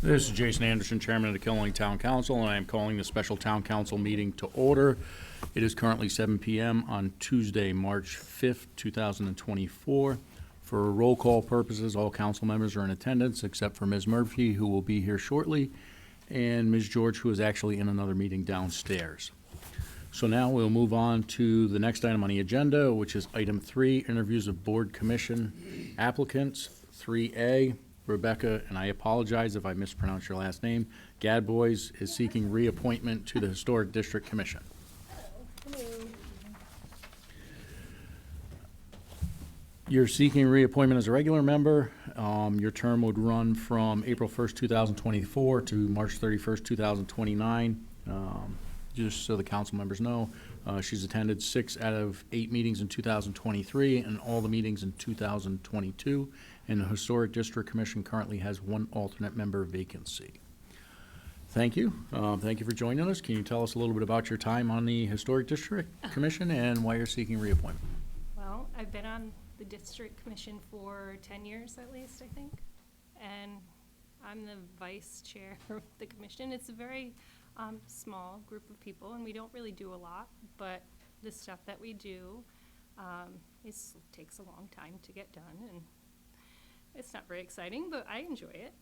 This is Jason Anderson, Chairman of the Killenly Town Council, and I am calling the special Town Council meeting to order. It is currently 7 p.m. on Tuesday, March 5th, 2024. For roll call purposes, all council members are in attendance except for Ms. Murphy, who will be here shortly, and Ms. George, who is actually in another meeting downstairs. So now we'll move on to the next item on the agenda, which is item 3, interviews of board commission applicants. 3A, Rebecca, and I apologize if I mispronounce your last name, Gadbois is seeking reappointment to the Historic District Commission. You're seeking reappointment as a regular member. Your term would run from April 1st, 2024 to March 31st, 2029. Just so the council members know, she's attended 6 out of 8 meetings in 2023 and all the meetings in 2022. And the Historic District Commission currently has 1 alternate member vacancy. Thank you. Thank you for joining us. Can you tell us a little bit about your time on the Historic District Commission and why you're seeking reappointment? Well, I've been on the District Commission for 10 years at least, I think. And I'm the vice chair of the commission. It's a very small group of people, and we don't really do a lot, but the stuff that we do takes a long time to get done, and it's not very exciting, but I enjoy it.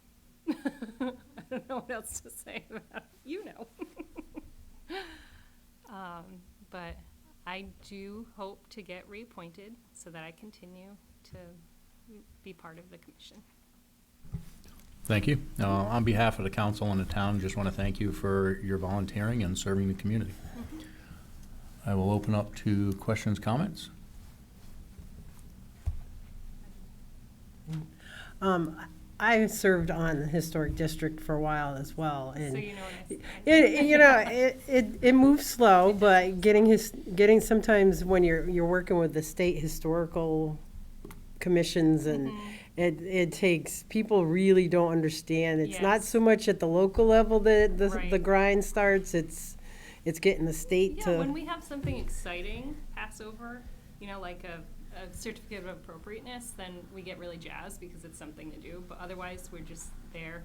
I don't know what else to say about it. You know. But I do hope to get reappointed so that I continue to be part of the commission. Thank you. On behalf of the council and the town, just want to thank you for your volunteering and serving the community. Mm-hmm. I will open up to questions, comments. I served on the historic district for a while as well, and so you know it moves slow, but getting sometimes when you're working with the state historical commissions and it takes, people really don't understand. It's not so much at the local level that the grind starts. It's getting the state to. When we have something exciting pass over, like a certificate of appropriateness, then we get really jazzed because it's something to do, but otherwise we're just there.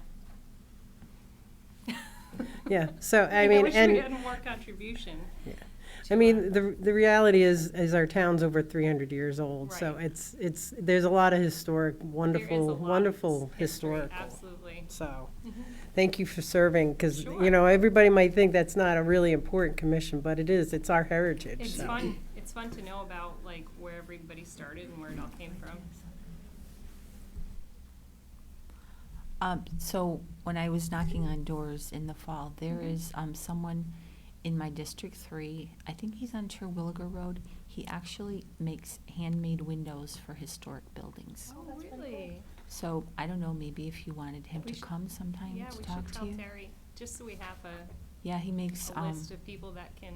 Yeah, so I wish mean, we had more contribution. Yeah. I mean, the reality is our town's over 300 years old, so Right. it's there's a lot of historic, There is a wonderful lot of history, historical. absolutely. So, thank you for serving, because Sure. everybody might think that's not a really important commission, but it is. It's our heritage. It's so. fun. It's fun to know about like where everybody started and where it all came from. So when I was knocking on doors in the fall, there is someone in my District 3, I think he's on Terwilliger Road. He actually makes handmade windows for historic buildings. Oh, really? So I don't know, maybe if you wanted him to come sometime Yeah, to we talk should to tell you. Terry, just so we have Yeah, he makes, a list of people that can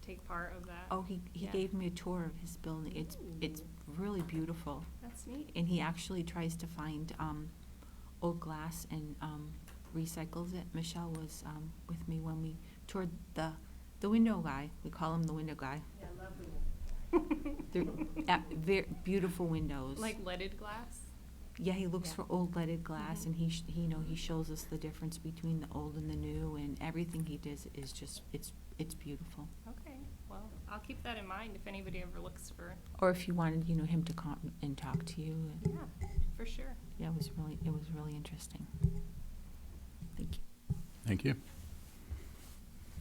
take part of that. oh, he Yeah. gave me a tour of his building. It's really beautiful. That's neat. And he actually tries to find old glass and recycles it. Michelle was with me when we toured the window guy. We call him the window guy. Yeah, lovely. They're very beautiful windows. Like leaded glass? Yeah, he looks Yeah. for old leaded glass, and he shows us the difference between the old and the new, and everything he does is just it's beautiful. Okay, well, I'll keep that in mind if anybody ever looks for, Or if you wanted, him to come and talk to you. And yeah, for sure. yeah, it was really interesting. Thank you. Thank you.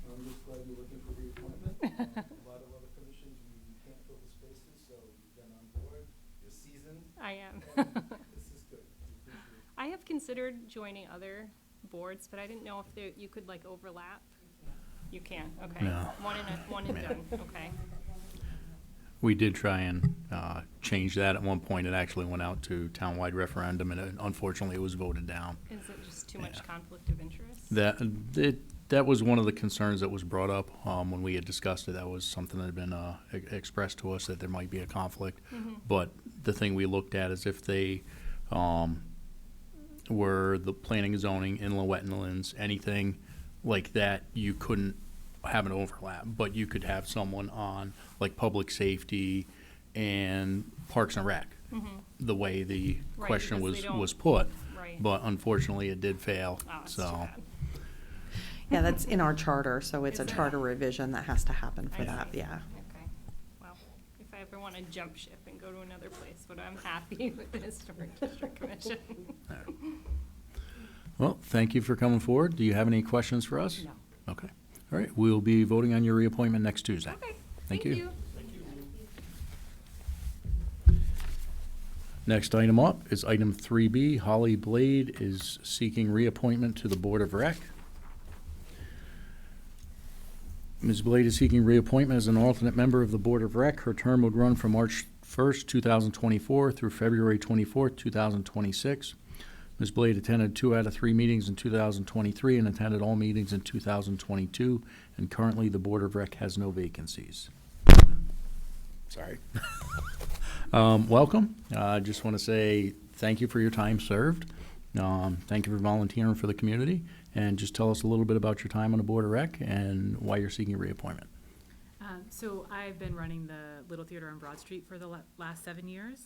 I'm just glad you're looking for reappointment. A lot of other commissions, we can't fill the spaces, so you've been on board, you're seasoned, I am. and this is good. We appreciate it. I have considered joining other boards, but I didn't know if you could like overlap. You can, okay. No. One and done, okay. We did try and change that at one point. It actually went out to townwide referendum, and unfortunately, it was voted down. Is it just too much Yeah. conflict of interest? That was one of the concerns that was brought up when we had discussed it. That was something that had been expressed to us, that there might be a conflict. Mhm. But the thing we looked at is if they were the planning and zoning, inland wetlands, anything like that, you couldn't have an overlap, but you could have someone on like public safety and Parks and Rec, Mhm. the way the Right, question because they don't- was put. Right. Right. but unfortunately, it did fail, Oh, it's too so. bad. Yeah, that's in our charter, so it's a Is it? charter revision that has to happen for I that, see. yeah. Okay, well, if I ever want to jump ship and go to another place, but I'm happy with the Historic District Commission. Well, thank you for coming forward. Do you have any questions for us? No. Okay. All right, we'll be voting on your reappointment next Tuesday. Okay, Thank thank you. you. Next item up is item 3B. Holly Blade is seeking reappointment to the Board of Rec. Ms. Blade is seeking reappointment as an alternate member of the Board of Rec. Her term would run from March 1st, 2024 through February 24th, 2026. Ms. Blade attended 2 out of 3 meetings in 2023 and attended all meetings in 2022, and currently the Board of Rec has no vacancies. Sorry. Welcome. I just want to say thank you for your time served. Thank you for volunteering for the community, and just tell us a little bit about your time on the Board of Rec and why you're seeking reappointment. So I've been running the Little Theater on Broad Street for the last 7 years.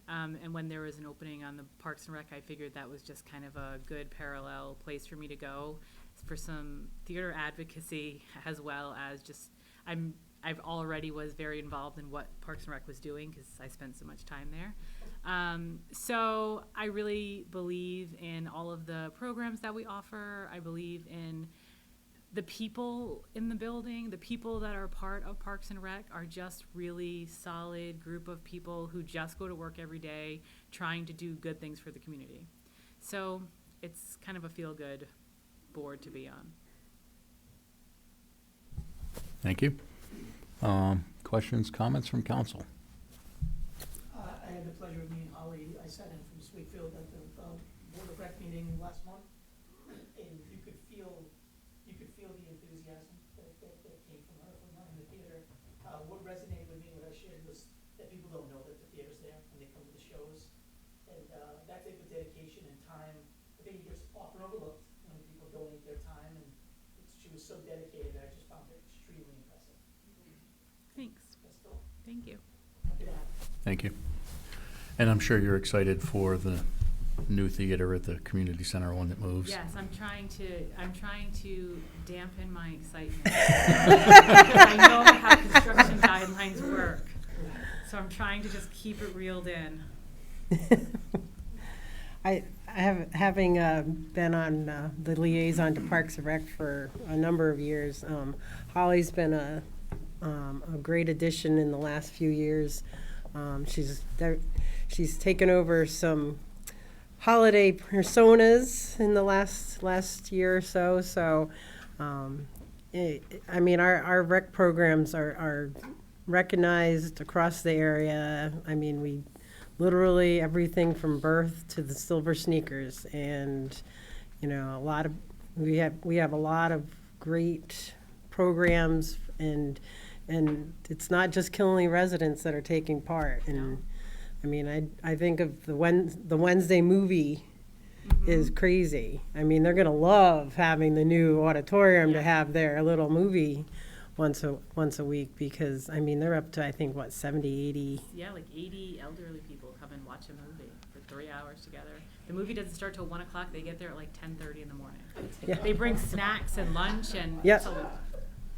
And when there was an opening on the Parks and Rec, I figured that was just kind of a good parallel place for me to go for some theater advocacy, as well as just, I've already was very involved in what Parks and Rec was doing because I spent so much time there. So I really believe in all of the programs that we offer. I believe in the people in the building, the people that are part of Parks and Rec are just really solid group of people who just go to work every day trying to do good things for the community. So it's kind of a feel-good board to be on. Thank you. Questions, comments from council? I had the pleasure of meeting Holly. I sat in from Sweetfield at the Board of Rec meeting last month, and you could feel the enthusiasm that came from her from running the theater. What resonated with me, what I shared, was that people don't know that the theater's there when they come to the shows. And that type of dedication and time, I think it gets often overlooked when people donate their time, and she was so dedicated, I just found it extremely impressive. Thanks. That's all. Thank you. Happy to have her. Thank you. And I'm sure you're excited for the new theater at the community center when it moves. Yes, I'm trying to dampen my excitement. Because I know how construction guidelines work. So I'm trying to just keep it reeled in. Having been on the liaison to Parks and Rec for a number of years, Holly's been a great addition in the last few years. She's taken over some holiday personas in the last year or so. So, I mean, our rec programs are recognized across the area. I mean, we literally everything from birth to the silver sneakers, and you know, we have a lot of great programs, and it's not just Killenly residents that are taking part. And I mean, I think of the Wednesday movie is crazy. I mean, they're gonna love having the new auditorium to have their little movie once a week, because I mean, they're up to, I think, what, 70, 80. Yeah, like 80 elderly people come and watch a movie for 3 hours together. The movie doesn't start till 1 o'clock. They get there at like 10:30 in the morning. Yeah. They bring snacks and lunch and Yep. it's a-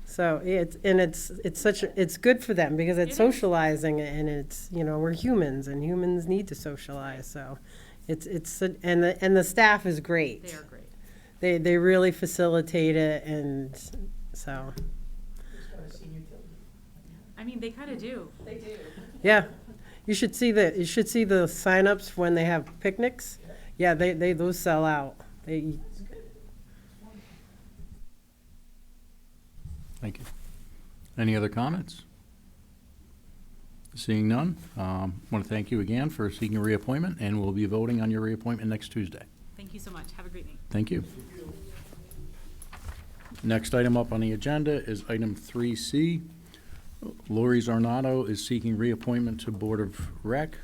So it's good for them because it's It is. socializing, and it's, you know, we're humans and humans need to socialize. So and the staff is great. they are great. They really facilitate it, and so We started seeing utility. I mean, they kind of do. They do. yeah, you should see the signups when they have picnics. Yeah, they those sell out. Thank you. Any other comments? Seeing none, want to thank you again for seeking a reappointment, and we'll be voting on your reappointment next Tuesday. Thank you so much. Have a great night. Thank you. Next item up on the agenda is item 3C. Lori Zornato is seeking reappointment to Board of Rec.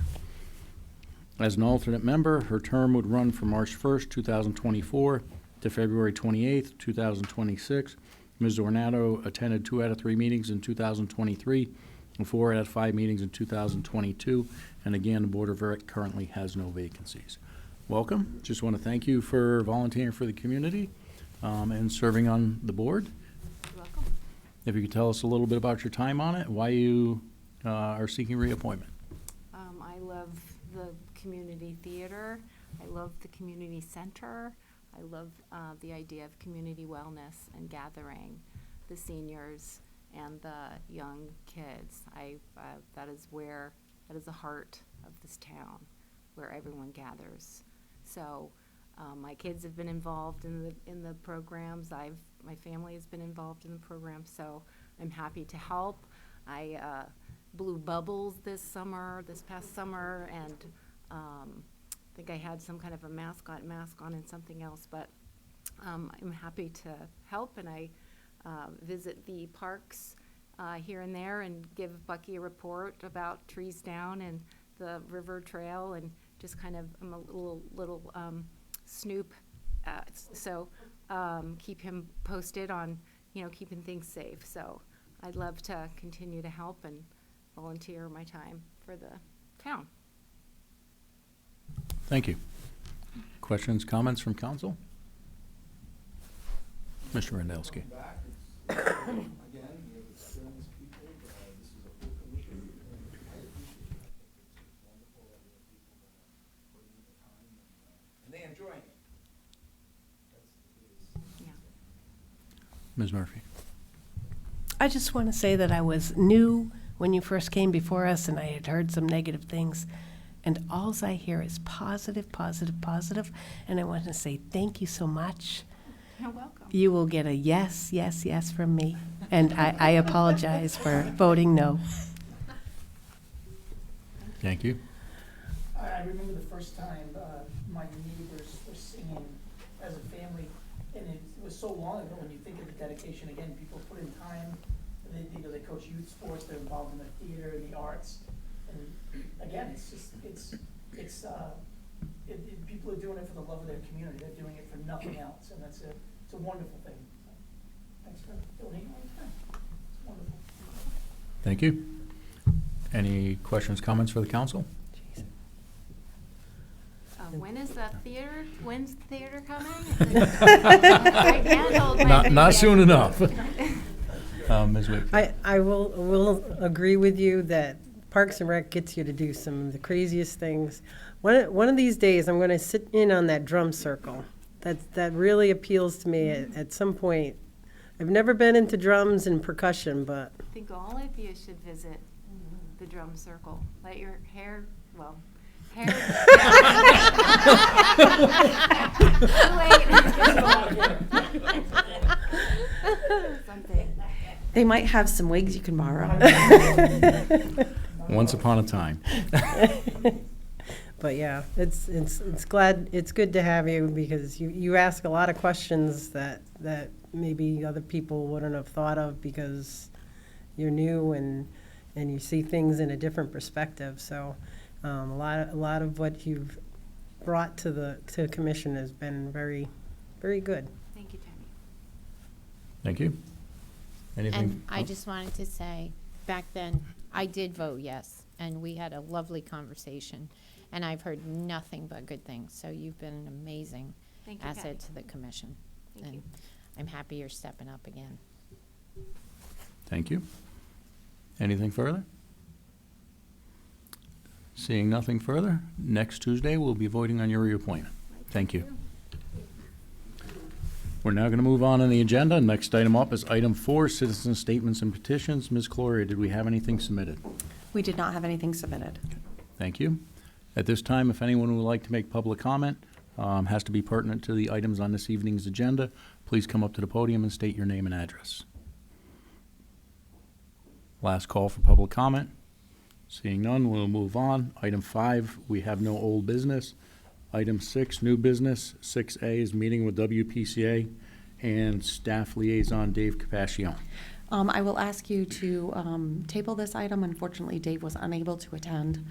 As an alternate member, her term would run from March 1st, 2024 to February 28th, 2026. Ms. Zornato attended 2 out of 3 meetings in 2023 and 4 out of 5 meetings in 2022. And again, the Board of Rec currently has no vacancies. welcome. Just want to thank you for volunteering for the community and serving on the board. You're welcome. If you could tell us a little bit about your time on it, why you are seeking reappointment. I love the community theater. I love the community center. I love the idea of community wellness and gathering the seniors and the young kids. That is the heart of this town, where everyone gathers. So my kids have been involved in the programs. My family has been involved in the program, so I'm happy to help. I blew bubbles this past summer, and I think I had some kind of a mascot mask on and something else, but I'm happy to help, and I visit the parks here and there and give Bucky a report about Trees Down and the river trail, and just kind of, I'm a little snoop, so keep him posted on, keeping things safe. So I'd love to continue to help and volunteer my time for the town. Thank you. Questions, comments from council? Mr. Randelsky. Back, it's, again, we have experienced people, this is a full commission, and I appreciate it. I think it's wonderful that we have people that are putting in the time and they're enjoying it. That's the biggest. Yeah. Ms. Murphy. I just want to say that I was new when you first came before us, and I had heard some negative things. And alls I hear is positive, positive, positive. And I want to say thank you so much. You're welcome. You will get a yes, yes, yes from me. And I apologize for voting no. Thank you. I remember the first time my neighbors were singing as a family, and it was so long ago. When you think of the dedication, again, people put in time. They coach youth sports. They're involved in the theater and the arts. And again, people are doing it for the love of their community. They're doing it for nothing else, and it's a wonderful thing. So, thanks for donating all the time. It's wonderful. Thank you. Any questions, comments for the council? When's the theater coming? I can't hold my Not soon thing. enough. Ms. Whitfield. I will agree with you that Parks and Rec gets you to do some of the craziest things. One of these days, I'm going to sit in on that drum circle. That really appeals to me at some point. I've never been into drums and percussion, but I think all of you should visit the drum circle. Let your hair. Something. They might have some wigs you can borrow. Once upon a time. But yeah, it's good to have you, because you ask a lot of questions that maybe other people wouldn't have thought of, because you're new and you see things in a different perspective. So a lot of what you've brought to the commission has been very, very good. Thank you, Tammy. Thank you. Anything? And I just wanted to say, back then, I did vote yes, and we had a lovely conversation, and I've heard nothing but good things. So you've been an amazing Thank you, asset Patty. to the commission. Thank And you. I'm happy you're stepping up again. Thank you. Anything further? Seeing nothing further, next Tuesday we'll be voting on your reappointment. Thank you. We're now going to move on the agenda. Next item up is item 4, citizen statements and petitions. Ms. Gloria, did we have anything submitted? We did not have anything submitted. Thank you. At this time, if anyone would like to make public comment, has to be pertinent to the items on this evening's agenda, please come up to the podium and state your name and address. Last call for public comment. Seeing none, we'll move on. Item 5, we have no old business. Item 6, new business. 6A is meeting with WPCA and staff liaison Dave Capaccio. I will ask you to table this item. Unfortunately, Dave was unable to attend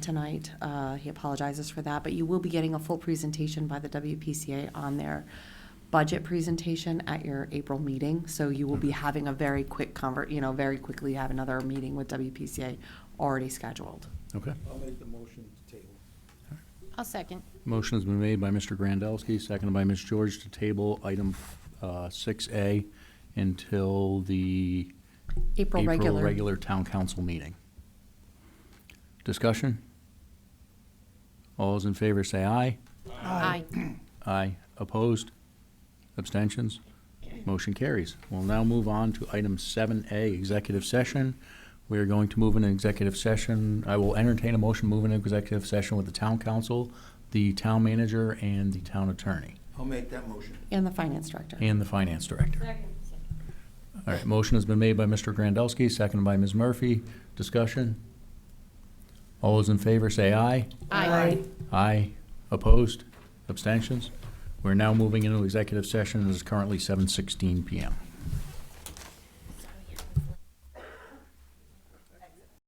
tonight. He apologizes for that, but you will be getting a full presentation by the WPCA on their budget presentation at your April meeting. So you will be having a very quick very quickly have another meeting with WPCA already scheduled. Okay. I'll make the motion to table. I'll second. Motion has been made by Mr. Grandelski, seconded by Ms. George to table item 6A until the April regular. regular town council meeting. Discussion? All those in favor say aye. Aye. Aye. Opposed? Abstentions? Motion carries. We'll now move on to item 7A, executive session. We are going to move in an executive session. I will entertain a motion to move in an executive session with the town council, the town manager, and the town attorney, I'll make that motion. And the finance director. and the finance director. All right, motion has been made by Mr. Grandelski, seconded by Ms. Murphy. Discussion? All those in favor say aye. Aye. Aye. Opposed? Abstentions? We're now moving into executive session. It is currently 7:16 PM.